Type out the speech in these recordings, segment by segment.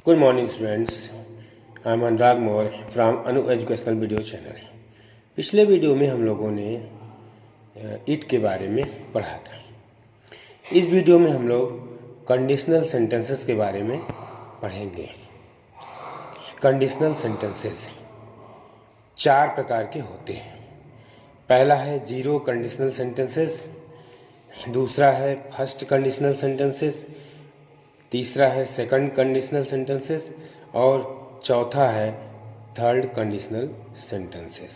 Good morning students. I am Anurag Maurya from Anu educational video channel. पिछले video में हम लोगों ने इट के बारे में पढ़ा था। इस वीडियो में हम लोग कंडीशनल सेंटेंसेस के बारे में पढ़ेंगे। कंडीशनल सेंटेंसेस 4 प्रकार के होते हैं। पहला है जीरो कंडीशनल सेंटेंसेस, दूसरा है फर्स्ट कंडीशनल सेंटेंसेस, तीसरा है सेकंड कंडीशनल सेंटेंसेस और चौथा है थर्ड कंडीशनल सेंटेंसेस।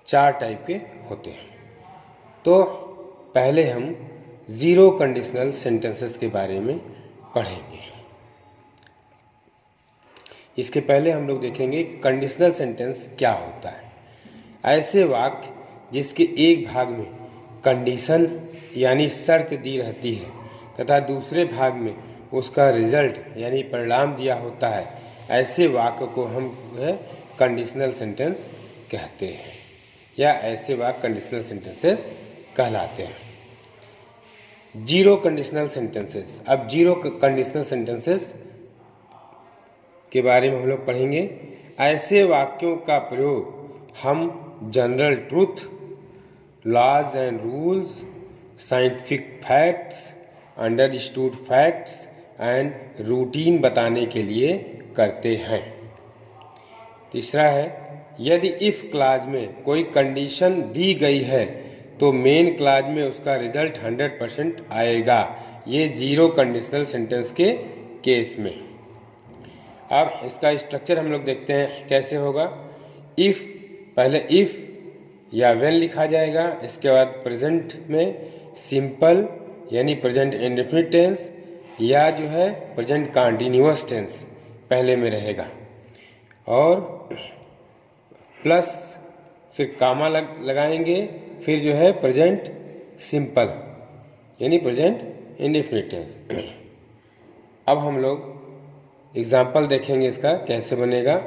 4 टाइप के होते हैं। तो पहले हम जीरो कंडीशनल सेंटेंसेस के बारे में पढ़ेंगे। इसके पहले हम लोग देखेंगे कंडीशनल सेंटेंस क्या होता है। ऐसे वाक्य जिसके एक भाग में कंडीशन यानी शर्त दी रहती है तथा दूसरे भाग में उसका रिजल्ट यानी परिणाम दिया होता है, ऐसे वाक्य को हम कंडीशनल सेंटेंस कहते हैं या ऐसे वाक्य कंडीशनल सेंटेंसेस कहलाते हैं। Zero conditional sentences. अब जीरो कंडीशनल सेंटेंसेस के बारे में हम लोग पढ़ेंगे। ऐसे वाक्यों का प्रयोग हम general truth, laws and rules, scientific facts, understood facts and routine बताने के लिए करते हैं। तीसरा है यदि इफ क्लाज में कोई कंडीशन दी गई है तो मेन क्लाज में उसका रिजल्ट 100% आएगा। ये जीरो कंडीशनल सेंटेंस के केस में। अब इसका स्ट्रक्चर हम लोग देखते हैं कैसे होगा। इफ, पहले इफ या व्हेन लिखा जाएगा, इसके बाद प्रेजेंट में सिंपल यानी प्रेजेंट इंडेफिनिट टेंस या जो है प्रेजेंट कंटीन्यूअस टेंस पहले में रहेगा और प्लस फिर कामा लगाएंगे, फिर जो है प्रेजेंट सिंपल यानी प्रेजेंट इंडेफिनिट टेंस। अब हम लोग एग्जाम्पल देखेंगे इसका कैसे बनेगा।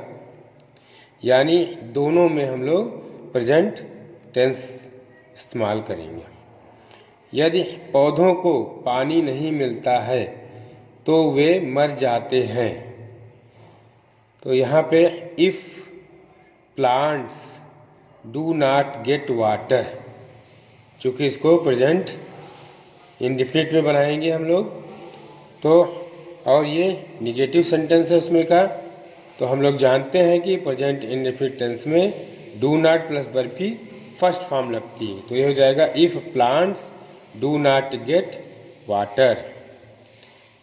यानी दोनों में हम लोग प्रेजेंट टेंस इस्तेमाल करेंगे। यदि पौधों को पानी नहीं मिलता है तो वे मर जाते हैं। तो यहाँ पे if plants do not get water, चूँकि इसको प्रेजेंट इंडेफिनिट में बनाएंगे हम लोग तो, और ये निगेटिव सेंटेंस है उसमें का, तो हम लोग जानते हैं कि प्रेजेंट इंडेफिनिट टेंस में डू नॉट प्लस वर्ब की फर्स्ट फॉर्म लगती है। तो ये हो जाएगा if plants do not get water,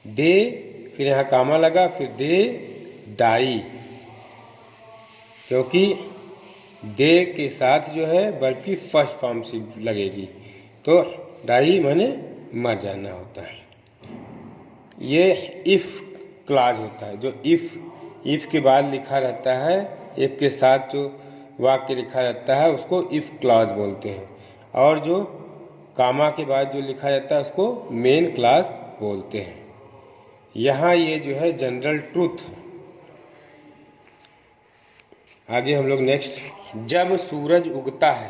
they, फिर यहाँ कामा लगा, फिर दे डाई, क्योंकि दे के साथ जो है वर्ब की फर्स्ट फॉर्म से लगेगी तो डाई माने मर जाना होता है। ये इफ क्लॉज होता है। जो इफ के बाद लिखा रहता है, इफ के साथ जो वाक्य लिखा रहता है उसको इफ क्लॉज बोलते हैं, और जो कामा के बाद जो लिखा जाता है उसको मेन क्लॉज बोलते हैं। यहाँ ये जो है जनरल ट्रूथ। आगे हम लोग नेक्स्ट, जब सूरज उगता है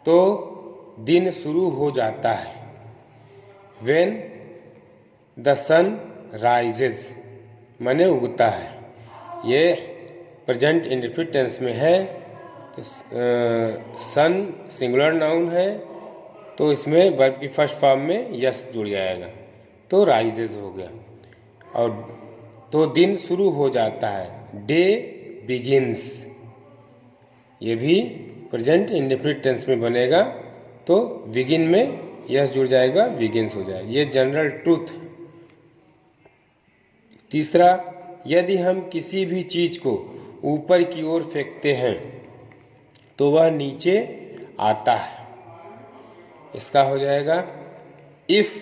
तो दिन शुरू हो जाता है। When the sun rises माने उगता है। ये प्रेजेंट इंडेफिनिट टेंस में है। तो सन सिंगुलर नाउन है तो इसमें वर्ब की फर्स्ट फॉर्म में यस जुड़ जाएगा तो राइजेज हो गया। और तो दिन शुरू हो जाता है, डे बिगिंस, ये भी प्रेजेंट इंडेफिनिट टेंस में बनेगा तो बिगिन में यस जुड़ जाएगा, बिगिंस हो जाएगा। ये जनरल ट्रूथ। तीसरा, यदि हम किसी भी चीज को ऊपर की ओर फेंकते हैं तो वह नीचे आता है। इसका हो जाएगा if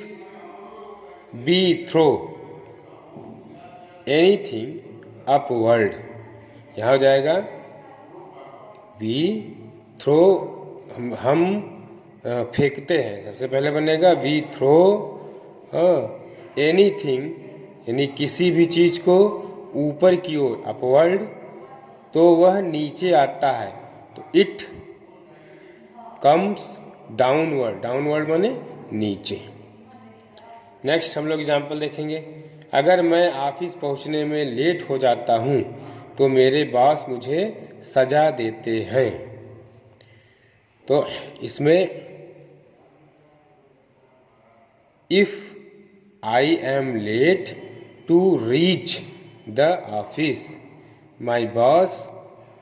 we throw anything upward. यहाँ हो जाएगा बी थ्रो, हम फेंकते हैं, सबसे पहले बनेगा वी थ्रो एनीथिंग यानी किसी भी चीज को ऊपर की ओर अपवर्ड तो वह नीचे आता है। तो इट कम्स डाउनवर्ड, डाउनवर्ड माने नीचे। नेक्स्ट हम लोग एग्जाम्पल देखेंगे। अगर मैं ऑफिस पहुंचने में लेट हो जाता हूं तो मेरे बॉस मुझे सजा देते हैं। तो इसमें if I am late to reach the office my boss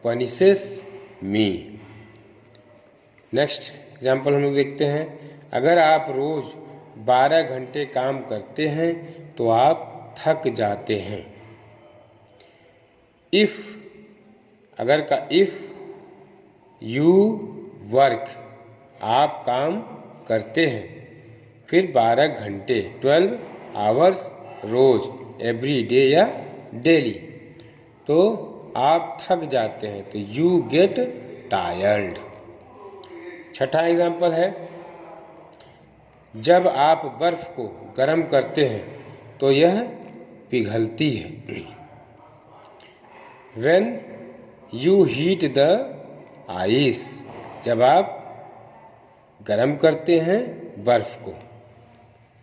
punishes me. Next example हम लोग देखते हैं। अगर आप रोज 12 घंटे काम करते हैं तो आप थक जाते हैं। इफ अगर का इफ यू वर्क आप काम करते हैं, फिर 12 घंटे 12 आवर्स रोज एवरी डे या डेली, तो आप थक जाते हैं, तो यू गेट टायर्ड। छठा एग्जाम्पल है, जब आप बर्फ को गर्म करते हैं तो यह पिघलती है। When you heat the ice, जब आप गर्म करते हैं बर्फ को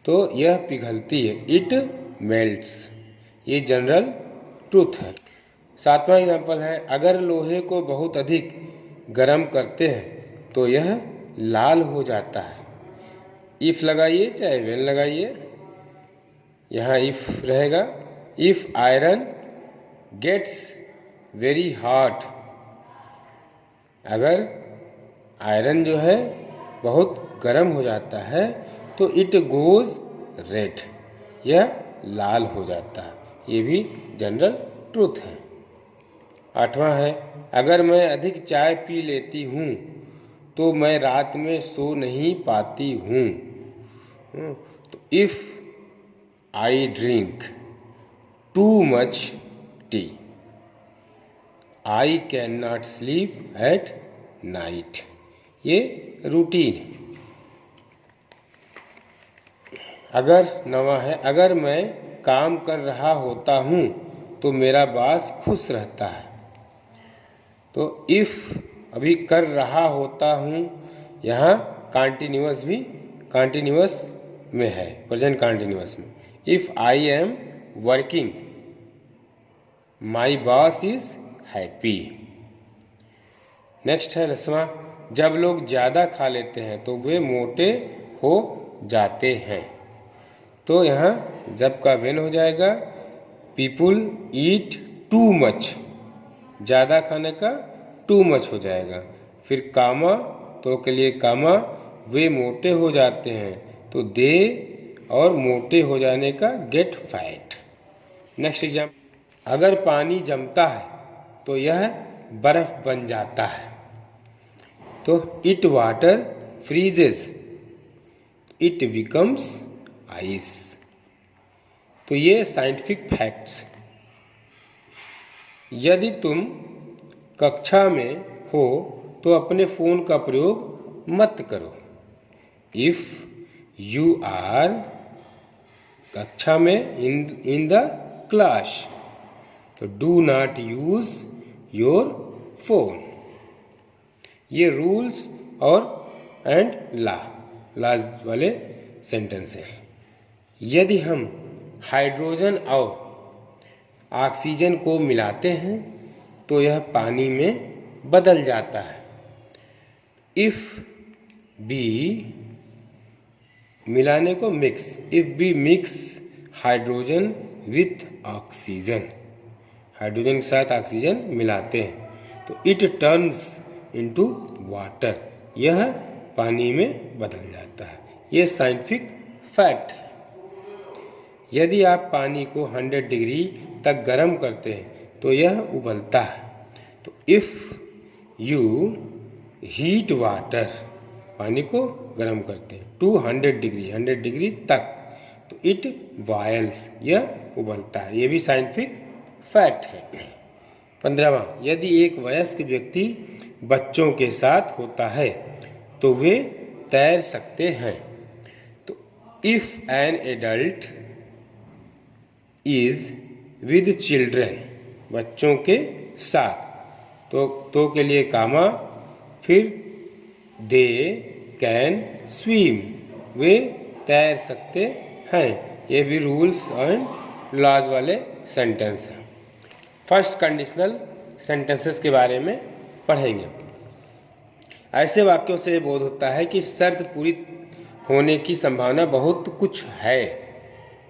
तो यह पिघलती है, इट मेल्ट्स। ये जनरल ट्रूथ है। सातवां एग्जाम्पल है, अगर लोहे को बहुत अधिक गर्म करते हैं तो यह लाल हो जाता है। इफ लगाइए चाहे वेन लगाइए, यहाँ इफ रहेगा। If iron gets very hot, अगर आयरन जो है बहुत गर्म हो जाता है तो इट गोज रेड, यह लाल हो जाता है। ये भी जनरल ट्रूथ है। आठवां है, अगर मैं अधिक चाय पी लेती हूँ तो मैं रात में सो नहीं पाती हूँ। तो if I drink too much T I can not sleep at night. ये रूटीन है। अगर नवा है, अगर मैं काम कर रहा होता हूँ तो मेरा बॉस खुश रहता है। तो इफ अभी कर रहा होता हूँ, यहाँ कॉन्टिन्यूअस भी कॉन्टिन्यूअस में है, प्रेजेंट कॉन्टिन्यूअस में। If I am working my boss is happy. Next है 10वां, जब लोग ज़्यादा खा लेते हैं तो वे मोटे हो जाते हैं। तो यहाँ जब का वेन हो जाएगा, पीपुल ईट टू मच, ज़्यादा खाने का टू मच हो जाएगा। फिर कामा, तो के लिए कामा, वे मोटे हो जाते हैं, तो दे और मोटे हो जाने का गेट फैट। नेक्स्ट एग्जाम्पल, अगर पानी जमता है तो यह बर्फ बन जाता है। तो it water freezes, it becomes ice. तो ये साइंटिफिक फैक्ट्स। यदि तुम कक्षा में हो तो अपने फ़ोन का प्रयोग मत करो। इफ यू आर कक्षा में, इन द क्लास, तो do not use your phone. ये रूल्स और एंड लॉज वाले सेंटेंस हैं। यदि हम हाइड्रोजन और ऑक्सीजन को मिलाते हैं तो यह पानी में बदल जाता है। इफ बी मिलाने को mix, if we mix hydrogen with oxygen, hydrogen के साथ ऑक्सीजन मिलाते हैं तो इट टर्न्स इनटू वाटर, यह पानी में बदल जाता है। ये साइंटिफिक फैक्ट है। यदि आप पानी को 100 डिग्री तक गर्म करते हैं तो यह उबलता है। तो इफ यू हीट वाटर, पानी को गर्म करते हैं टू 100 डिग्री, 100 डिग्री तक, तो इट बॉयल्स, यह उबलता है। यह भी साइंटिफिक फैक्ट है। 15वां, यदि एक वयस्क व्यक्ति बच्चों के साथ होता है तो वे तैर सकते हैं। तो if an adult is with children, बच्चों के साथ, तो के लिए कामा, फिर दे कैन स्विम, वे तैर सकते हैं। ये भी रूल्स एंड लॉज वाले सेंटेंस हैं। फर्स्ट कंडीशनल सेंटेंसेस के बारे में पढ़ेंगे। ऐसे वाक्यों से बोध होता है कि शर्त पूरी होने की संभावना बहुत कुछ है,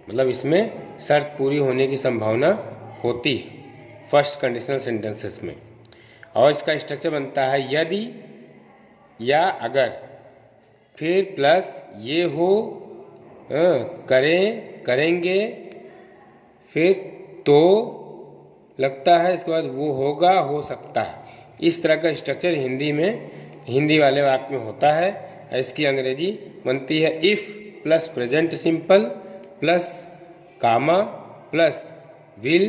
मतलब इसमें शर्त पूरी होने की संभावना होती है फर्स्ट कंडीशनल सेंटेंसेस में। और इसका स्ट्रक्चर बनता है यदि या अगर, फिर प्लस ये हो, करें करेंगे, फिर तो लगता है, इसके बाद वो होगा हो सकता है। इस तरह का स्ट्रक्चर हिंदी वाले वाक्य में होता है। इसकी अंग्रेजी बनती है if plus present simple plus comma plus will.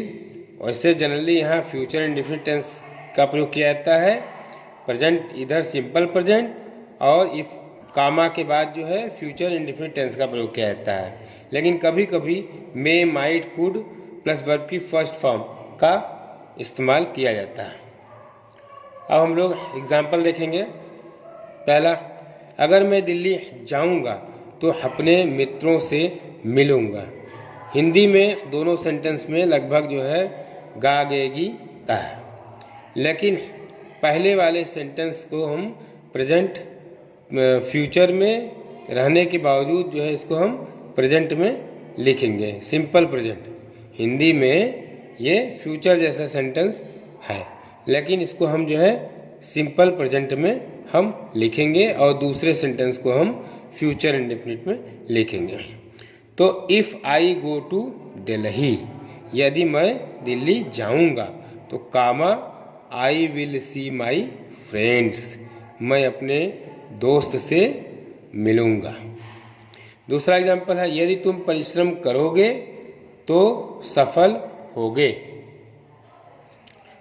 वैसे जनरली यहाँ फ्यूचर इंडेफिनिट टेंस का प्रयोग किया जाता है। प्रेजेंट इधर सिंपल प्रेजेंट और इफ कामा के बाद जो है फ्यूचर इंडेफिनिट टेंस का प्रयोग किया जाता है। लेकिन कभी कभी मे, माइट, कुड प्लस वर्ब की फर्स्ट फॉर्म का इस्तेमाल किया जाता है। अब हम लोग एग्जाम्पल देखेंगे। पहला, अगर मैं दिल्ली जाऊंगा तो अपने मित्रों से मिलूंगा। हिंदी में दोनों सेंटेंस में लगभग जो है गा गेगी ता है, लेकिन पहले वाले सेंटेंस को हम प्रेजेंट फ्यूचर में रहने के बावजूद जो है इसको हम प्रेजेंट में लिखेंगे, सिंपल प्रेजेंट। हिंदी में ये फ्यूचर जैसा सेंटेंस है, लेकिन इसको हम जो है सिंपल प्रेजेंट में हम लिखेंगे और दूसरे सेंटेंस को हम फ्यूचर इंडेफिनिट में लिखेंगे। तो if I go to Delhi, यदि मैं दिल्ली जाऊंगा, तो कामा आई विल सी माई फ्रेंड्स, मैं अपने दोस्त से मिलूंगा। दूसरा एग्जाम्पल है यदि तुम परिश्रम करोगे तो सफल होगे।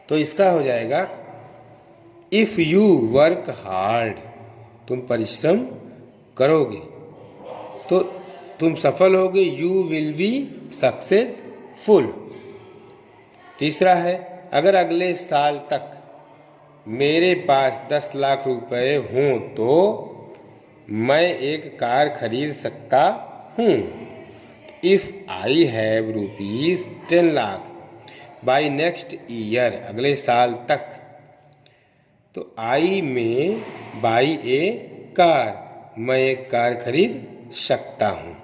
तो इसका हो जाएगा इफ़ यू वर्क हार्ड, तुम परिश्रम करोगे तो तुम सफल होगे, यू विल बी सक्सेसफुल। तीसरा है अगर अगले साल तक मेरे पास 10 लाख रुपए हों तो मैं एक कार खरीद सकता हूँ। If I have rupees 10 lakh by next year, अगले साल तक, तो आई में बाई ए कार, मैं एक कार खरीद सकता हूँ।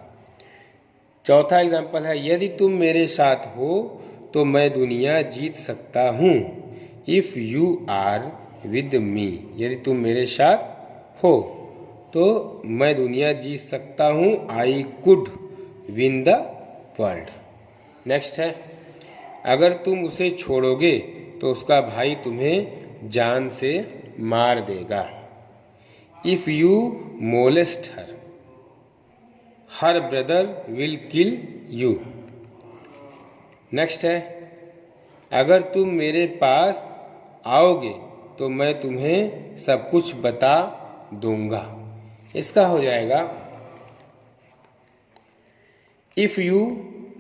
चौथा एग्जाम्पल है यदि तुम मेरे साथ हो तो मैं दुनिया जीत सकता हूँ। If you are with me, यदि तुम मेरे साथ हो तो मैं दुनिया जीत सकता हूँ। I could win the world. Next है अगर तुम उसे छोड़ोगे तो उसका भाई तुम्हें जान से मार देगा। If you molest her, her brother will kill you. Next है अगर तुम मेरे पास आओगे तो मैं तुम्हें सब कुछ बता दूंगा। इसका हो जाएगा if you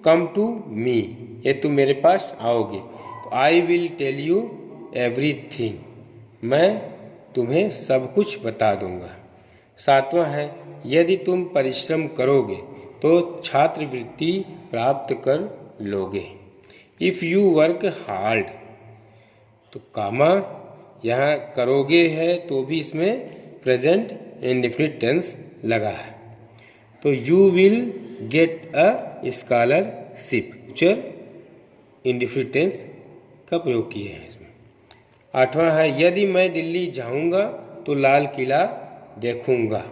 come to me, ये तुम मेरे पास आओगे तो I will tell you everything, मैं तुम्हें सब कुछ बता दूंगा। सातवां है यदि तुम परिश्रम करोगे तो छात्रवृत्ति प्राप्त कर लोगे। इफ़ यू वर्क हार्ड, तो कामा यहाँ करोगे है तो भी इसमें प्रेजेंट इंडेफिनिट टेंस लगा है, तो you will get a scholarship, future indefinite tense का प्रयोग किए हैं इसमें। आठवां है यदि मैं दिल्ली जाऊंगा तो लाल किला देखूंगा।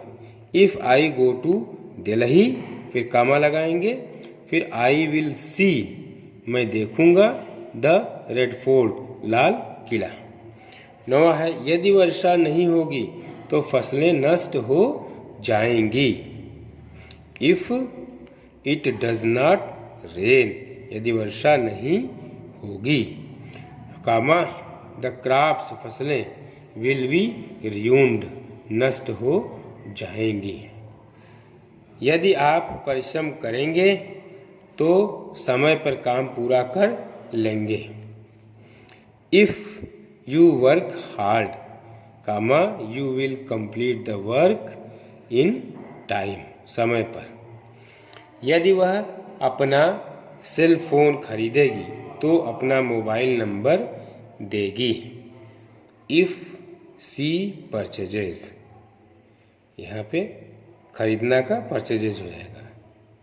If I go to Delhi, फिर कामा लगाएंगे, फिर आई विल सी, मैं देखूंगा, the Red Fort, Lal Qila. नौवां है यदि वर्षा नहीं होगी तो फसलें नष्ट हो जाएंगी। If it does not rain, यदि वर्षा नहीं होगी, कामा द क्रॉप्स, फसलें, विल बी ruined, नष्ट हो जाएंगी। यदि आप परिश्रम करेंगे तो समय पर काम पूरा कर लेंगे। If you work hard, comma you will complete the work in time, समय पर। यदि वह अपना सेल फोन खरीदेगी तो अपना मोबाइल नंबर देगी। इफ़ सी परचेजेस, यहाँ पे खरीदना का परचेजेज हो जाएगा।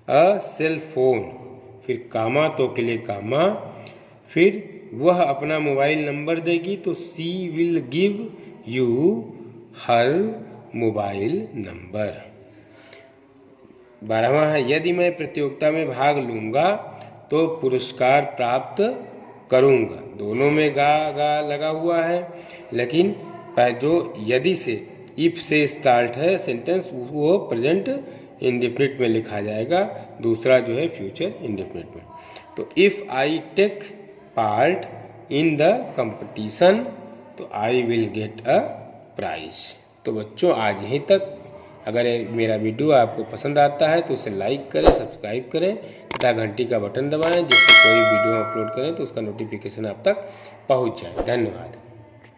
अ सेल फोन, फिर कामा तो के लिए कामा, फिर वह अपना मोबाइल नंबर देगी तो she will give you her mobile number. 12वां है, यदि मैं प्रतियोगिता में भाग लूँगा तो पुरस्कार प्राप्त करूँगा। दोनों में गा लगा हुआ है, लेकिन जो यदि से इफ से स्टार्ट है सेंटेंस वो प्रेजेंट इंडेफिनिट में लिखा जाएगा, दूसरा जो है फ्यूचर इंडेफिनिट में। तो if I take part in the competition तो I will get a prize. तो बच्चों आज यहीं तक। अगर मेरा वीडियो आपको पसंद आता है तो इसे लाइक करें, सब्सक्राइब करें तथा घंटी का बटन दबाएं, जिससे कोई वीडियो अपलोड करें तो उसका नोटिफिकेशन आप तक पहुंच जाए। धन्यवाद।